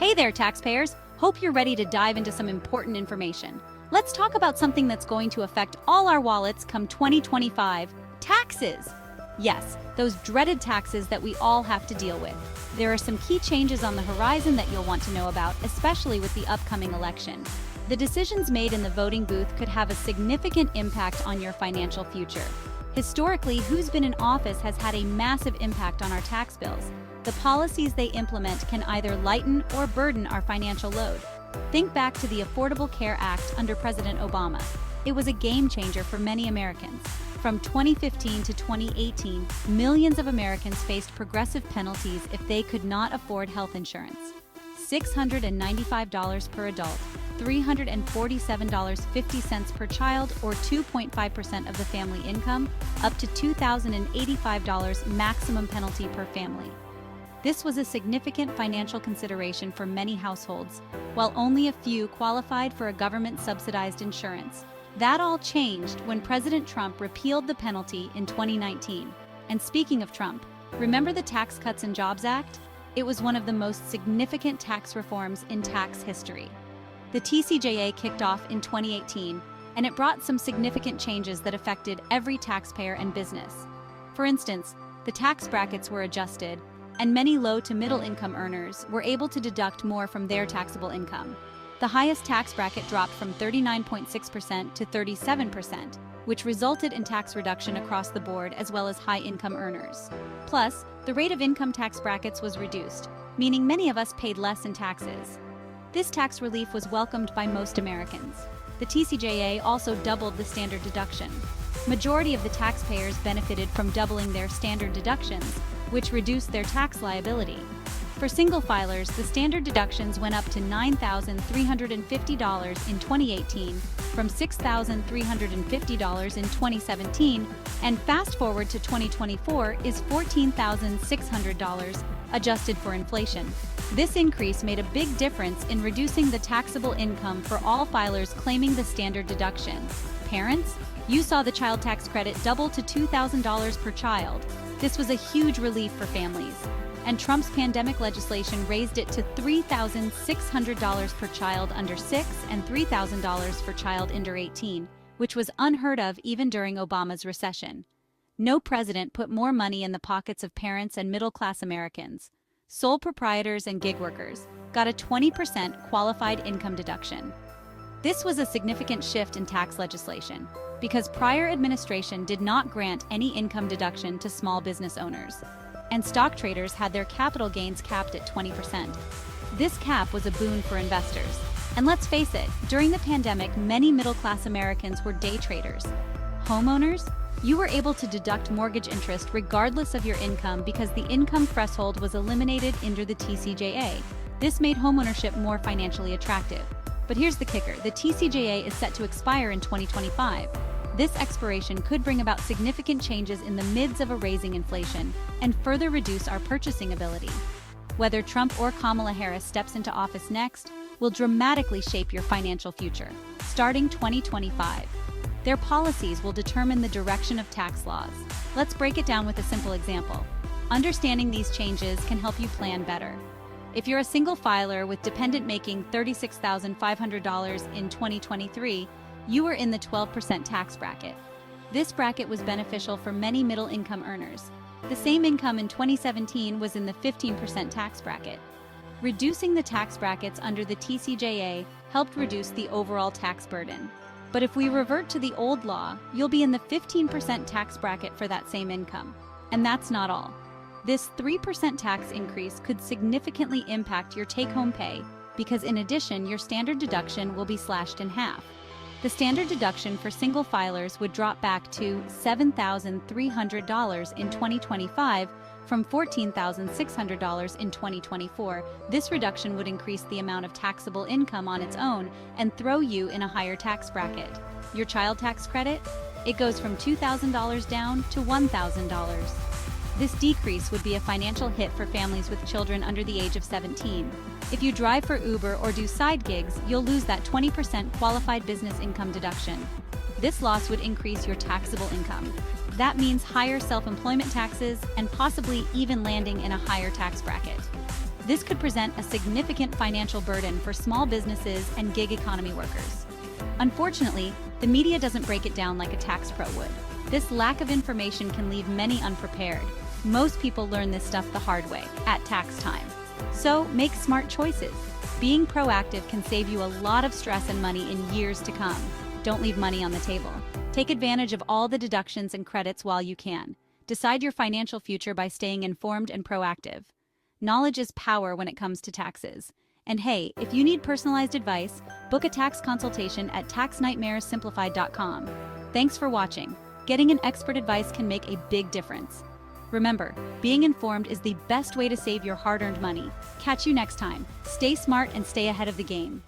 Hey there, taxpayers! Hope you're ready to dive into some important information. Let's talk about something that's going to affect all our wallets come 2025: taxes. Yes, those dreaded taxes that we all have to deal with. There are some key changes on the horizon that you'll want to know about, especially with the upcoming election. The decisions made in the voting booth could have a significant impact on your financial future. Historically, who's been in office has had a massive impact on our tax bills. The policies they implement can either lighten or burden our financial load. Think back to the Affordable Care Act under President Obama. It was a game changer for many Americans. From 2015 to 2018, millions of Americans faced progressive penalties if they could not afford health insurance. $695 per adult, $347.50 per child, or 2.5% of the family income, up to $2,085 maximum penalty per family. This was a significant financial consideration for many households, while only a few qualified for a government-subsidized insurance. That all changed when President Trump repealed the penalty in 2019. And speaking of Trump, remember the Tax Cuts and Jobs Act? It was one of the most significant tax reforms in tax history. The TCJA kicked off in 2018, and it brought some significant changes that affected every taxpayer and business. For instance, the tax brackets were adjusted, and many low to middle income earners were able to deduct more from their taxable income. The highest tax bracket dropped from 39.6% to 37%, which resulted in tax reduction across the board as well as high-income earners. Plus, the rate of income tax brackets was reduced, meaning many of us paid less in taxes. This tax relief was welcomed by most Americans. The TCJA also doubled the standard deduction. Majority of the taxpayers benefited from doubling their standard deductions, which reduced their tax liability. For single filers, the standard deductions went up to $9,350 in 2018 from $6,350 in 2017, and fast forward to 2024 is $14,600, adjusted for inflation. This increase made a big difference in reducing the taxable income for all filers claiming the standard deduction. Parents, you saw the child tax credit double to $2,000 per child. This was a huge relief for families. And Trump's pandemic legislation raised it to $3,600 per child under 6 and $3,000 for child under 18, which was unheard of even during Obama's recession. No president put more money in the pockets of parents and middle-class Americans. Sole proprietors and gig workers got a 20% qualified income deduction. This was a significant shift in tax legislation because prior administration did not grant any income deduction to small business owners, and stock traders had their capital gains capped at 20%. This cap was a boon for investors. And let's face it, during the pandemic, many middle-class Americans were day traders. Homeowners, you were able to deduct mortgage interest regardless of your income because the income threshold was eliminated under the TCJA. This made homeownership more financially attractive. But here's the kicker: the TCJA is set to expire in 2025. This expiration could bring about significant changes in the midst of a rising inflation and further reduce our purchasing ability. Whether Trump or Kamala Harris steps into office next will dramatically shape your financial future. Starting 2025, their policies will determine the direction of tax laws. Let's break it down with a simple example. Understanding these changes can help you plan better. If you're a single filer with dependent making $36,500 in 2023, you are in the 12% tax bracket. This bracket was beneficial for many middle-income earners. The same income in 2017 was in the 15% tax bracket. Reducing the tax brackets under the TCJA helped reduce the overall tax burden. But if we revert to the old law, you'll be in the 15% tax bracket for that same income. And that's not all. This 3% tax increase could significantly impact your take-home pay because in addition, your standard deduction will be slashed in half. The standard deduction for single filers would drop back to $7,300 in 2025 from $14,600 in 2024. This reduction would increase the amount of taxable income on its own and throw you in a higher tax bracket. Your child tax credit? It goes from $2,000 down to $1,000. This decrease would be a financial hit for families with children under the age of 17. If you drive for Uber or do side gigs, you'll lose that 20% qualified business income deduction. This loss would increase your taxable income. That means higher self-employment taxes and possibly even landing in a higher tax bracket. This could present a significant financial burden for small businesses and gig economy workers. Unfortunately, the media doesn't break it down like a tax pro would. This lack of information can leave many unprepared. Most people learn this stuff the hard way, at tax time. So, make smart choices. Being proactive can save you a lot of stress and money in years to come. Don't leave money on the table. Take advantage of all the deductions and credits while you can. Decide your financial future by staying informed and proactive. Knowledge is power when it comes to taxes. And hey, if you need personalized advice, book a tax consultation at taxnightmaressimplified.com. Thanks for watching. Getting an expert advice can make a big difference. Remember, being informed is the best way to save your hard-earned money. Catch you next time. Stay smart and stay ahead of the game.